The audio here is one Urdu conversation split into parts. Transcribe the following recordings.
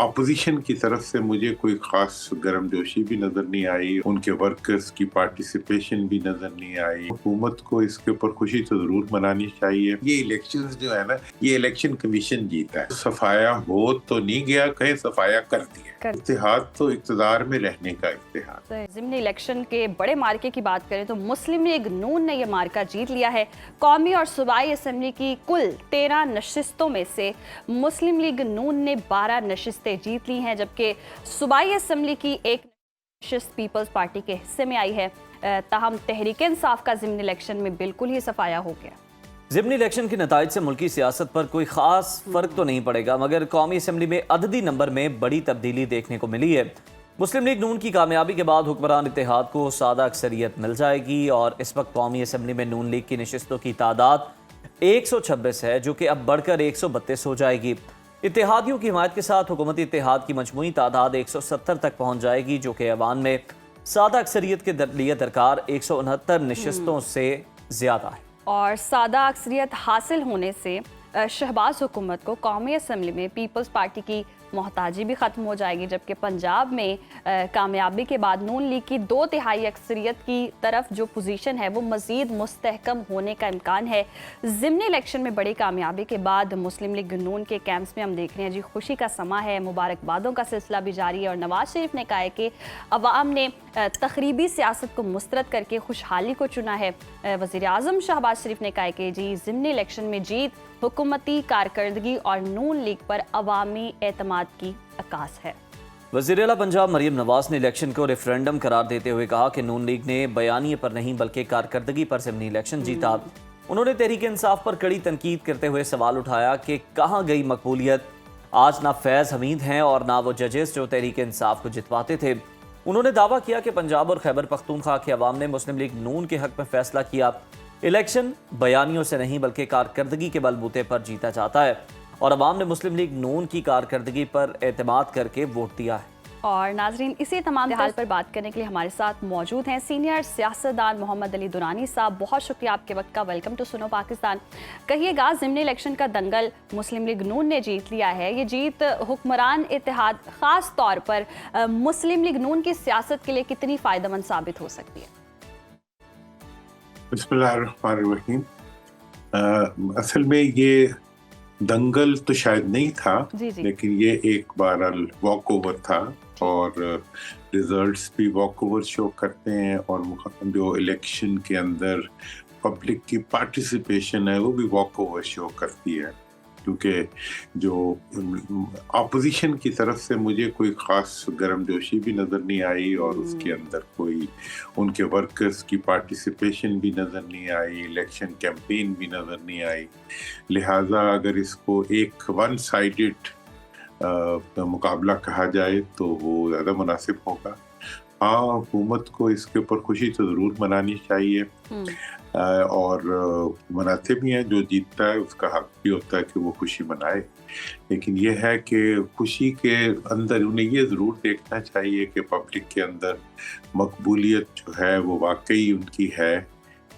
اپوزیشن کی طرف سے مجھے کوئی خاص گرم جوشی بھی نظر نہیں آئی، ان کے ورکرز کی پارٹیسپیشن بھی نظر نہیں آئی۔ حکومت کو اس کے اوپر خوشی تو ضرور منانی چاہیے۔ یہ الیکشنز جو ہے نا، یہ الیکشن کمیشن جیتا ہے، صفایا ہو تو نہیں گیا، کہیں صفایا کر دیا۔ اتحاد تو اقتدار میں رہنے کا اتحاد۔ ضمن الیکشن کے بڑے مارکے کی بات کریں تو مسلم لیگ نون نے یہ مارکہ جیت لیا ہے۔ قومی اور صوبائی اسمبلی کی کل 13 نشستوں میں سے مسلم لیگ نون نے 12 نشستیں جیت لی ہیں، جبکہ صوبائی اسمبلی کی ایک نشست پیپلز پارٹی کے حصے میں آئی ہے۔ تاہم تحریک انصاف کا ضمن الیکشن میں بالکل ہی صفایا ہو گیا۔ ضمنی الیکشن کے نتائج سے ملکی سیاست پر کوئی خاص فرق تو نہیں پڑے گا، مگر قومی اسمبلی میں عددی نمبر میں بڑی تبدیلی دیکھنے کو ملی ہے۔ مسلم لیگ نون کی کامیابی کے بعد حکمران اتحاد کو سادہ اکثریت مل جائے گی اور اس وقت قومی اسمبلی میں نون لیگ کی نشستوں کی تعداد 126 ہے، جو کہ اب بڑھ کر 132 ہو جائے گی۔ اتحادیوں کی حمایت کے ساتھ حکومتی اتحاد کی مجموعی تعداد 170 تک پہنچ جائے گی، جو کہ ایوان میں سادہ اکثریت کے لیے درکار 169 نشستوں سے زیادہ ہے۔ اور سادہ اکثریت حاصل ہونے سے شہباز حکومت کو قومی اسمبلی میں پیپلز پارٹی کی محتاجی بھی ختم ہو جائے گی، جبکہ پنجاب میں کامیابی کے بعد نون لیگ کی 2/3 اکثریت کی طرف جو پوزیشن ہے وہ مزید مستحکم ہونے کا امکان ہے۔ ضمنی الیکشن میں بڑی کامیابی کے بعد مسلم لیگ نون کے کیمپس میں ہم دیکھ رہے ہیں جی خوشی کا سما ہے، مبارکبادوں کا سلسلہ بھی جاری ہے، اور نواز شریف نے کہا ہے کہ عوام نے تخریبی سیاست کو مسترد کر کے خوشحالی کو چنا ہے۔ وزیر اعظم شہباز شریف نے کہا ہے کہ جی ضمنی الیکشن میں جیت حکومتی کارکردگی اور نون لیگ پر عوامی اعتماد کی عکاس ہے۔ وزیر اعلیٰ پنجاب مریم نواز نے الیکشن کو ریفرینڈم قرار دیتے ہوئے کہا کہ نون لیگ نے بیانیے پر نہیں بلکہ کارکردگی پر ضمنی الیکشن جیتا۔ انہوں نے تحریک انصاف پر کڑی تنقید کرتے ہوئے سوال اٹھایا کہ کہاں گئی مقبولیت؟ آج نہ فیض حمید ہیں اور نہ وہ ججز جو تحریک انصاف کو جتواتے تھے۔ انہوں نے دعویٰ کیا کہ پنجاب اور خیبر پختونخوا کے عوام نے مسلم لیگ نون کے حق میں فیصلہ کیا۔ الیکشن بیانیوں سے نہیں بلکہ کارکردگی کے بل بوتے پر جیتا جاتا ہے، اور عوام نے مسلم لیگ نون کی کارکردگی پر اعتماد کر کے ووٹ دیا ہے۔ اور ناظرین، اسی تمام حال پر بات کرنے کے لیے ہمارے ساتھ موجود ہیں سینئر سیاستدان محمد علی دورانی صاحب۔ بہت شکریہ آپ کے وقت کا، ویلکم ٹو سنو پاکستان۔ کہیے گا ضمنی الیکشن کا دنگل مسلم لیگ نون نے جیت لیا ہے، یہ جیت حکمران اتحاد خاص طور پر مسلم لیگ نون کی سیاست کے لیے کتنی فائدہ مند ثابت ہو سکتی ہے؟ بسم اللہ الرحمن الرحیم۔ اصل میں یہ دنگل تو شاید نہیں تھا، لیکن یہ ایک بار واک اوور تھا، اور ریزلٹس بھی واک اوور شو کرتے ہیں، اور جو الیکشن کے اندر پبلک کی پارٹیسپیشن ہے وہ بھی واک اوور شو کرتی ہے، کیونکہ جو اپوزیشن کی طرف سے مجھے کوئی خاص گرم جوشی بھی نظر نہیں آئی، اور اس کے اندر کوئی ان کے ورکرز کی پارٹیسپیشن بھی نظر نہیں آئی، الیکشن کیمپین بھی نظر نہیں آئی۔ لہٰذا اگر اس کو ایک ون سائیڈڈ مقابلہ کہا جائے تو وہ زیادہ مناسب ہوگا۔ ہاں، حکومت کو اس کے اوپر خوشی تو ضرور منانی چاہیے، اور مناتے بھی ہیں، جو جیتتا ہے اس کا حق بھی ہوتا ہے کہ وہ خوشی منائے، لیکن یہ ہے کہ خوشی کے اندر انہیں یہ ضرور دیکھنا چاہیے کہ پبلک کے اندر مقبولیت جو ہے وہ واقعی ان کی ہے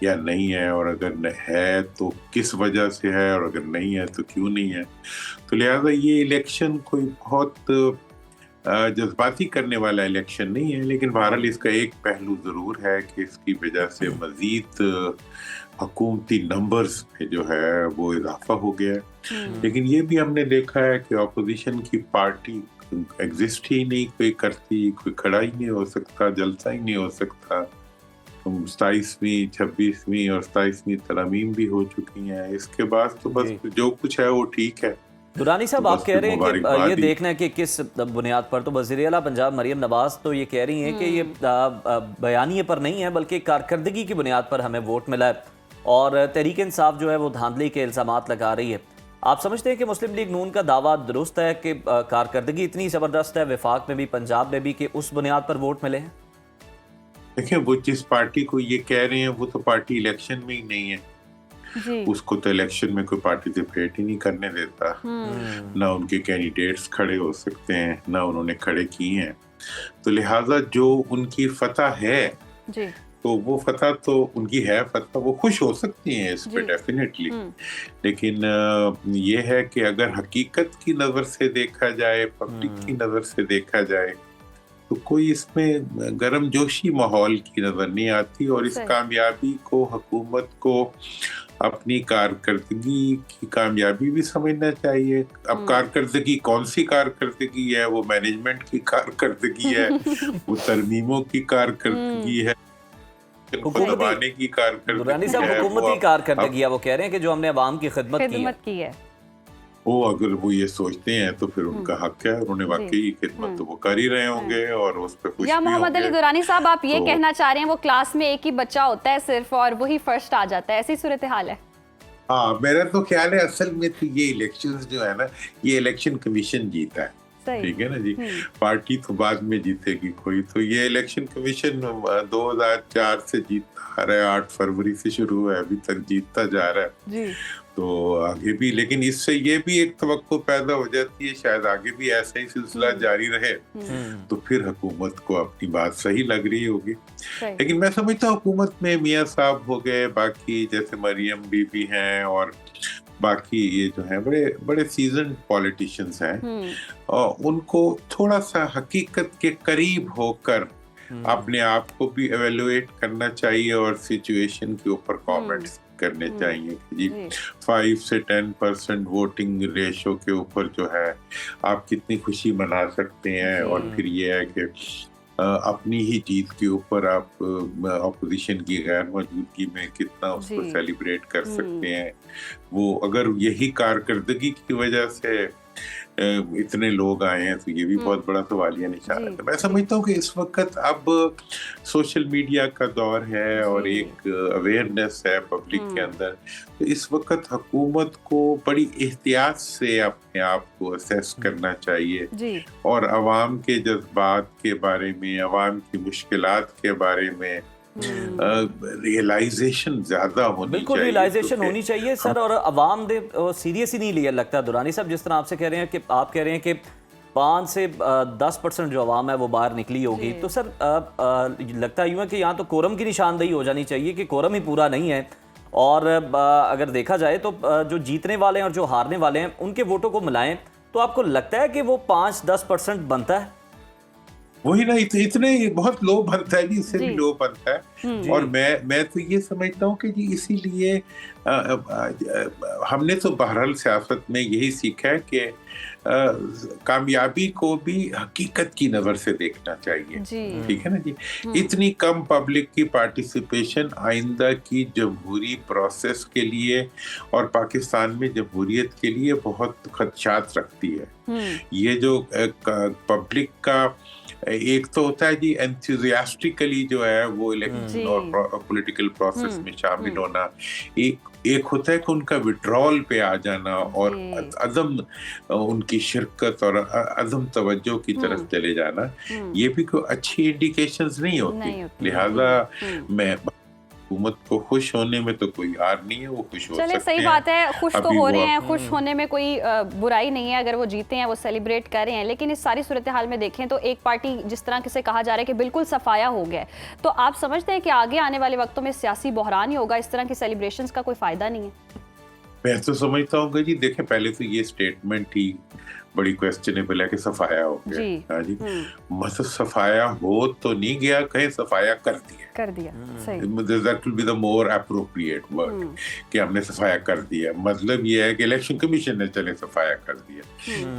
یا نہیں ہے، اور اگر ہے تو کس وجہ سے ہے، اور اگر نہیں ہے تو کیوں نہیں ہے۔ تو لہٰذا یہ الیکشن کوئی بہت جذباتی کرنے والا الیکشن نہیں ہے، لیکن بہرحال اس کا ایک پہلو ضرور ہے کہ اس کی وجہ سے مزید حکومتی نمبرز میں جو ہے وہ اضافہ ہو گیا ہے۔ لیکن یہ بھی ہم نے دیکھا ہے کہ اپوزیشن کی پارٹی ایگزسٹ ہی نہیں کوئی کرتی، کوئی کھڑا ہی نہیں ہو سکتا، جلسہ ہی نہیں ہو سکتا۔ 27ویں 26ویں اور 27ویں ترامیم بھی ہو چکی ہیں، اس کے بعد تو بس جو کچھ ہے وہ ٹھیک ہے۔ دورانی صاحب، آپ کہہ رہے ہیں کہ یہ دیکھنا ہے کہ کس بنیاد پر، تو وزیر اعلیٰ پنجاب مریم نواز تو یہ کہہ رہی ہیں کہ یہ بیانیے پر نہیں ہے بلکہ کارکردگی کی بنیاد پر ہمیں ووٹ ملا ہے، اور تحریک انصاف جو ہے وہ دھاندلی کے الزامات لگا رہی ہے۔ آپ سمجھتے ہیں کہ مسلم لیگ نون کا دعویٰ درست ہے کہ کارکردگی اتنی زبردست ہے وفاق میں بھی پنجاب میں بھی کہ اس بنیاد پر ووٹ ملے ہیں؟ دیکھیں، وہ جس پارٹی کو یہ کہہ رہے ہیں وہ تو پارٹی الیکشن میں ہی نہیں ہے، اس کو تو الیکشن میں کوئی پارٹیسپیٹ ہی نہیں کرنے دیتا، نہ ان کے کینڈیڈیٹس کھڑے ہو سکتے ہیں، نہ انہوں نے کھڑے کی ہیں۔ تو لہٰذا جو ان کی فتح ہے تو وہ فتح تو ان کی ہے فتح، وہ خوش ہو سکتی ہیں اس پہ ڈیفینیٹلی، لیکن یہ ہے کہ اگر حقیقت کی نظر سے دیکھا جائے، پبلک کی نظر سے دیکھا جائے، تو کوئی اس میں گرم جوشی ماحول کی نظر نہیں آتی، اور اس کامیابی کو حکومت کو اپنی کارکردگی کی کامیابی بھی سمجھنا چاہیے۔ اب کارکردگی کون سی کارکردگی ہے؟ وہ مینجمنٹ کی کارکردگی ہے، وہ ترمیموں کی کارکردگی ہے، کو دبانے کی کارکردگی درانی صاحب حکومتی کارکردگی ہے، وہ کہہ رہے ہیں کہ جو ہم نے عوام کی خدمت کی ہے، وہ اگر وہ یہ سوچتے ہیں تو پھر ان کا حق ہے، انہوں نے واقعی خدمت تو وہ کر ہی رہے ہوں گے اور اس پہ خوش بھی ہوں گے۔ یا محمد علی درانی صاحب آپ یہ کہنا چاہ رہے ہیں وہ کلاس میں ایک ہی بچہ ہوتا ہے صرف اور وہی فرسٹ آ جاتا ہے، ایسی صورتحال ہے؟ ہاں، میرا تو خیال ہے اصل میں تو یہ الیکشنز جو ہے نا، یہ الیکشن کمیشن جیتا ہے، ٹھیک ہے نا جی، پارٹی تو بعد میں جیتے گی کوئی، تو یہ الیکشن کمیشن 2004 سے جیتا آ رہا ہے، 8 فروری سے شروع ہوا ہے، ابھی تک جیتتا جا رہا ہے، تو آگے بھی، لیکن اس سے یہ بھی ایک توقع پیدا ہو جاتی ہے شاید آگے بھی ایسا ہی سلسلہ جاری رہے تو پھر حکومت کو اپنی بات صحیح لگ رہی ہوگی۔ لیکن میں سمجھتا ہوں حکومت میں میاں صاحب ہو گئے، باقی جیسے مریم بی بی ہیں اور باقی یہ جو ہیں بڑے بڑے سیزنڈ پولیٹیشینز ہیں، ان کو تھوڑا سا حقیقت کے قریب ہو کر اپنے آپ کو بھی ایویلویٹ کرنا چاہیے اور سچویشن کے اوپر کامنٹس کرنے چاہیے کہ جی 5 سے 10% ووٹنگ ریشو کے اوپر جو ہے آپ کتنی خوشی منا سکتے ہیں، اور پھر یہ ہے کہ اپنی ہی جیت کے اوپر آپ اپوزیشن کی غیر موجودگی میں کتنا اس کو سیلیبریٹ کر سکتے ہیں۔ وہ اگر یہی کارکردگی کی وجہ سے اتنے لوگ آئے ہیں تو یہ بھی بہت بڑا سوالیہ نشان ہے۔ میں سمجھتا ہوں کہ اس وقت اب سوشل میڈیا کا دور ہے اور ایک اویئرنیس ہے پبلک کے اندر، تو اس وقت حکومت کو بڑی احتیاط سے اپنے آپ کو اسیس کرنا چاہیے اور عوام کے جذبات کے بارے میں، عوام کی مشکلات کے بارے میں ریئلائزیشن زیادہ ہونی چاہیے، بالکل ریئلائزیشن ہونی چاہیے سر، اور عوام دے سیریس ہی نہیں لیا لگتا درانی صاحب، جس طرح آپ سے کہہ رہے ہیں کہ آپ کہہ رہے ہیں کہ 5 سے 10% جو عوام ہے وہ باہر نکلی ہوگی، تو سر لگتا یوں ہے کہ یہاں تو کورم کی نشاندہی ہو جانی چاہیے کہ کورم ہی پورا نہیں ہے، اور اگر دیکھا جائے تو جو جیتنے والے ہیں اور جو ہارنے والے ہیں ان کے ووٹوں کو ملائیں تو آپ کو لگتا ہے کہ وہ 5-10% بنتا ہے؟ وہی نا، اتنے بہت لو بنتا ہے جی، اس سے بھی لو بنتا ہے، اور میں تو یہ سمجھتا ہوں کہ جی اسی لیے ہم نے تو بہرحال سیاست میں یہی سیکھا ہے کہ کامیابی کو بھی حقیقت کی نظر سے دیکھنا چاہیے، ٹھیک ہے نا جی۔ اتنی کم پبلک کی پارٹیسپیشن آئندہ کی جمہوری پروسیس کے لیے اور پاکستان میں جمہوریت کے لیے بہت خدشات رکھتی ہے۔ یہ جو پبلک کا ایک تو ہوتا ہے جی انتھوزیاسٹکلی جو ہے وہ الیکشن اور پولیٹیکل پروسیس میں شامل ہونا، ایک ہوتا ہے کہ ان کا وڈرال پہ آ جانا اور عدم ان کی شرکت اور عدم توجہ کی طرف چلے جانا، یہ بھی کوئی اچھی انڈیکیشنز نہیں ہوتی۔ لہذا میں حکومت کو خوش ہونے میں تو کوئی ہار نہیں ہے، وہ خوش ہو سکتے ہیں۔ چلے صحیح بات ہے، خوش تو ہو رہے ہیں، خوش ہونے میں کوئی برائی نہیں ہے، اگر وہ جیتے ہیں وہ سیلیبریٹ کر رہے ہیں، لیکن اس ساری صورتحال میں دیکھیں تو ایک پارٹی جس طرح سے کہا جا رہا ہے کہ بالکل صفایا ہو گیا ہے، تو آپ سمجھتے ہیں کہ آگے آنے والے وقتوں میں سیاسی بحران ہی ہوگا، اس طرح کی سیلیبریشنز کا کوئی فائدہ نہیں ہے؟ میں تو سمجھتا ہوں کہ جی دیکھیں، پہلے تو یہ سٹیٹمنٹ ہی بڑی کویسچنیبل ہے کہ صفایا ہو گیا، ہاں جی، مطلب صفایا ہو تو نہیں گیا، کہیں صفایا کر دیا، that will be the more appropriate word کہ ہم نے صفایا کر دیا۔ مطلب یہ ہے کہ الیکشن کمیشن نے چلے صفایا کر دیا،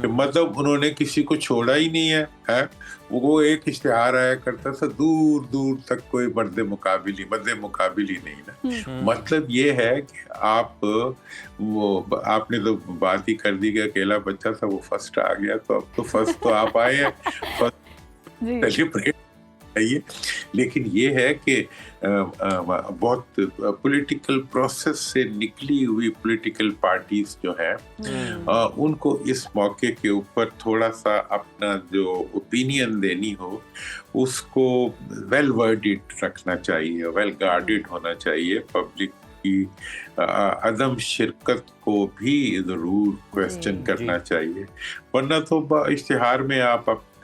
کہ مطلب انہوں نے کسی کو چھوڑا ہی نہیں ہے، وہ ایک اشتہار آیا کرتا تھا دور دور تک، کوئی مد مقابل ہی نہیں نا۔ مطلب یہ ہے کہ آپ نے تو بات ہی کر دی کہ اکیلا بچہ تھا وہ فرسٹ آ گیا، تو اب تو فرسٹ تو آپ آئے ہیں، سیلیبریٹ چاہیے۔ لیکن یہ ہے کہ بہت پولیٹیکل پروسیس سے نکلی ہوئی پولیٹیکل پارٹیز جو ہیں ان کو اس موقع کے اوپر تھوڑا سا اپنا جو اوپینین دینی ہو اس کو ویل ورڈڈ رکھنا چاہیے، ویل گارڈڈ ہونا چاہیے، پبلک کی عدم شرکت کو بھی ضرور کویسچن کرنا چاہیے، ورنہ تو اشتہار میں آپ